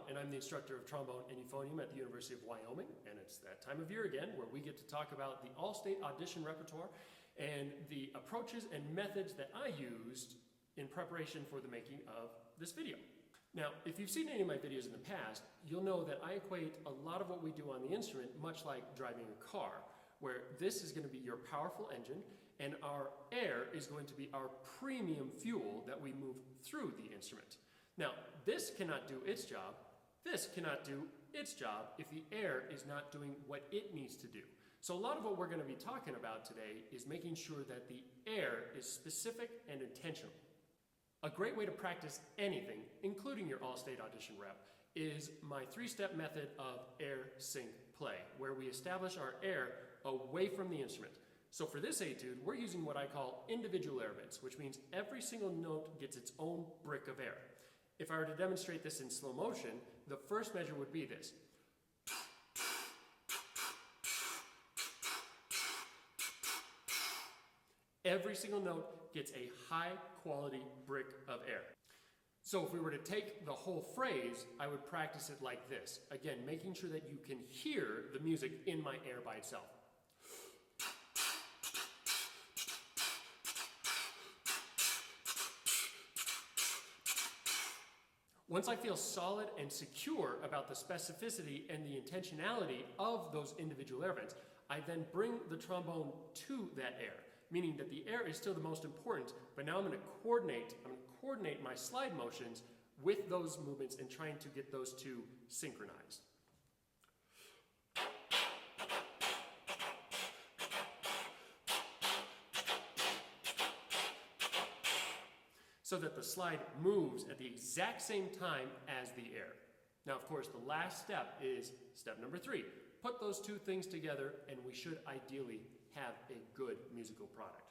And I'm the instructor of trombone and euphonium at the University of Wyoming, and it's that time of year again where we get to talk about the All-State audition repertoire and the approaches and methods that I used in preparation for the making of this video. Now, if you've seen any of my videos in the past, you'll know that I equate a lot of what we do on the instrument much like driving a car, where this is going to be your powerful engine and our air is going to be our premium fuel that we move through the instrument. Now, this cannot do its job. This cannot do its job if the air is not doing what it needs to do. So a lot of what we're going to be talking about today is making sure that the air is specific and intentional. A great way to practice anything, including your All-State audition rep, is my three-step method of air, sync, play, where we establish our air away from the instrument. So for this etude, we're using what I call individual air bits, which means every single note gets its own brick of air. If I were to demonstrate this in slow motion, the first measure would be this. Every single note gets a high quality brick of air. So if we were to take the whole phrase, I would practice it like this. Again, making sure that you can hear the music in my air by itself. Once I feel solid and secure about the specificity and the intentionality of those individual air vents, I then bring the trombone to that air, meaning that the air is still the most important, but now I'm going to coordinate my slide motions with those movements and trying to get those two synchronized. So that the slide moves at the exact same time as the air. Now, of course, the last step is step number 3. Put those two things together and we should ideally have a good musical product.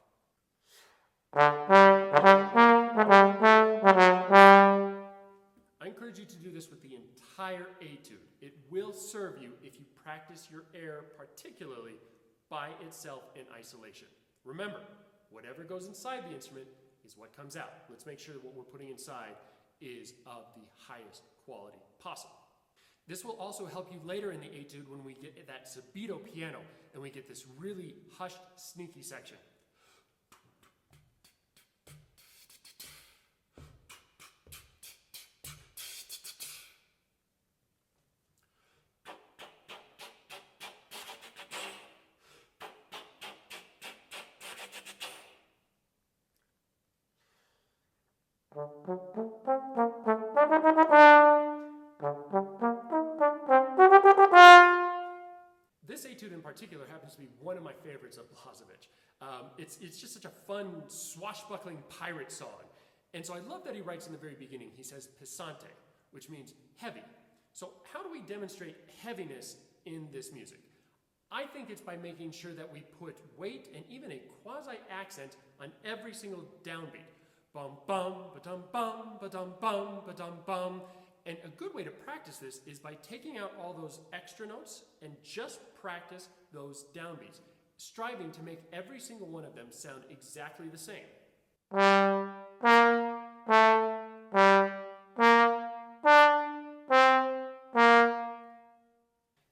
I encourage you to do this with the entire etude. It will serve you if you practice your air particularly by itself in isolation. Remember, whatever goes inside the instrument is what comes out. Let's make sure that what we're putting inside is of the highest quality possible. This will also help you later in the etude when we get that subito piano and we get this really hushed, sneaky section. This etude in particular happens to be one of my favorites of Blazevich. It's just such a fun, swashbuckling pirate song. And so I love that he writes in the very beginning, he says pesante, which means heavy. So how do we demonstrate heaviness in this music? I think it's by making sure that we put weight and even a quasi-accent on every single downbeat. Bum bum, ba-dum bum, ba-dum bum, ba-dum bum. And a good way to practice this is by taking out all those extra notes and just practice those downbeats, striving to make every single one of them sound exactly the same.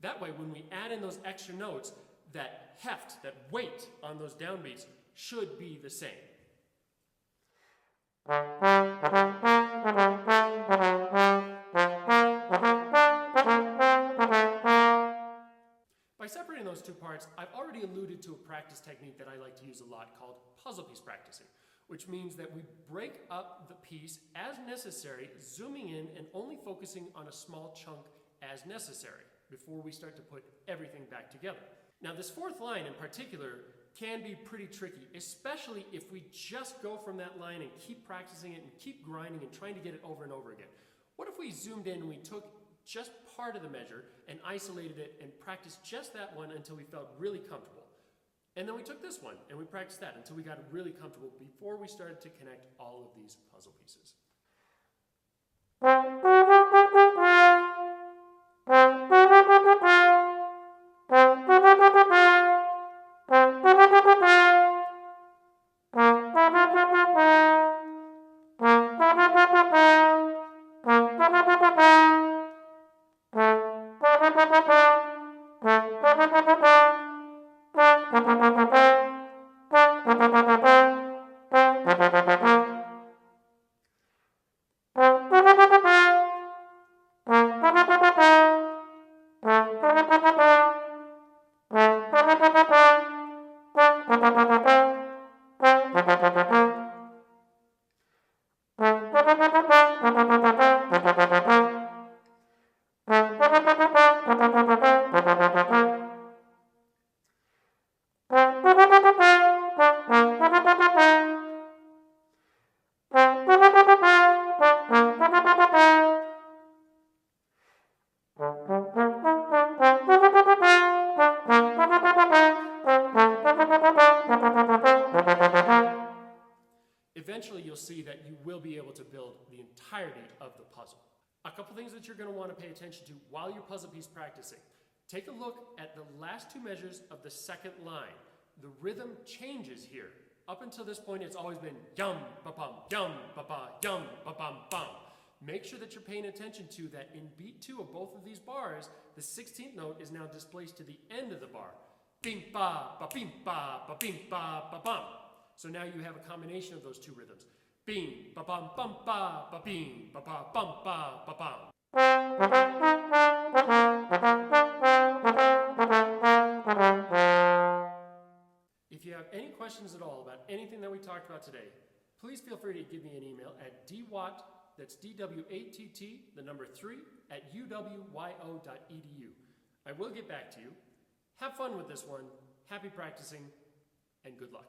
That way, when we add in those extra notes, that heft, that weight on those downbeats should be the same. By separating those two parts, I've already alluded to a practice technique that I like to use a lot called puzzle piece practicing, which means that we break up the piece as necessary, zooming in and only focusing on a small chunk as necessary before we start to put everything back together. Now this fourth line in particular can be pretty tricky, especially if we just go from that line and keep practicing it and keep grinding and trying to get it over and over again. What if we zoomed in and we took just part of the measure and isolated it and practiced just that one until we felt really comfortable? And then we took this one and we practiced that until we got really comfortable before we started to connect all of these puzzle pieces. Eventually you'll see that you will be able to build the entirety of the puzzle. A couple things that you're going to want to pay attention to while you're puzzle piece practicing. Take a look at the last two measures of the second line. The rhythm changes here. Up until this point it's always been yum ba bum, yum ba ba, yum ba bum bum. Make sure that you're paying attention to that in beat 2 of both of these bars, the 16th note is now displaced to the end of the bar. Bing ba ba bing ba ba bing ba ba bum. So now you have a combination of those two rhythms. Bing ba bum bum ba ba bing ba ba bum ba ba bum. If you have any questions at all about anything that we talked about today, please feel free to give me an email at dwatt, that's DWATT, the number 3, at uwyo.edu. I will get back to you. Have fun with this one, happy practicing, and good luck.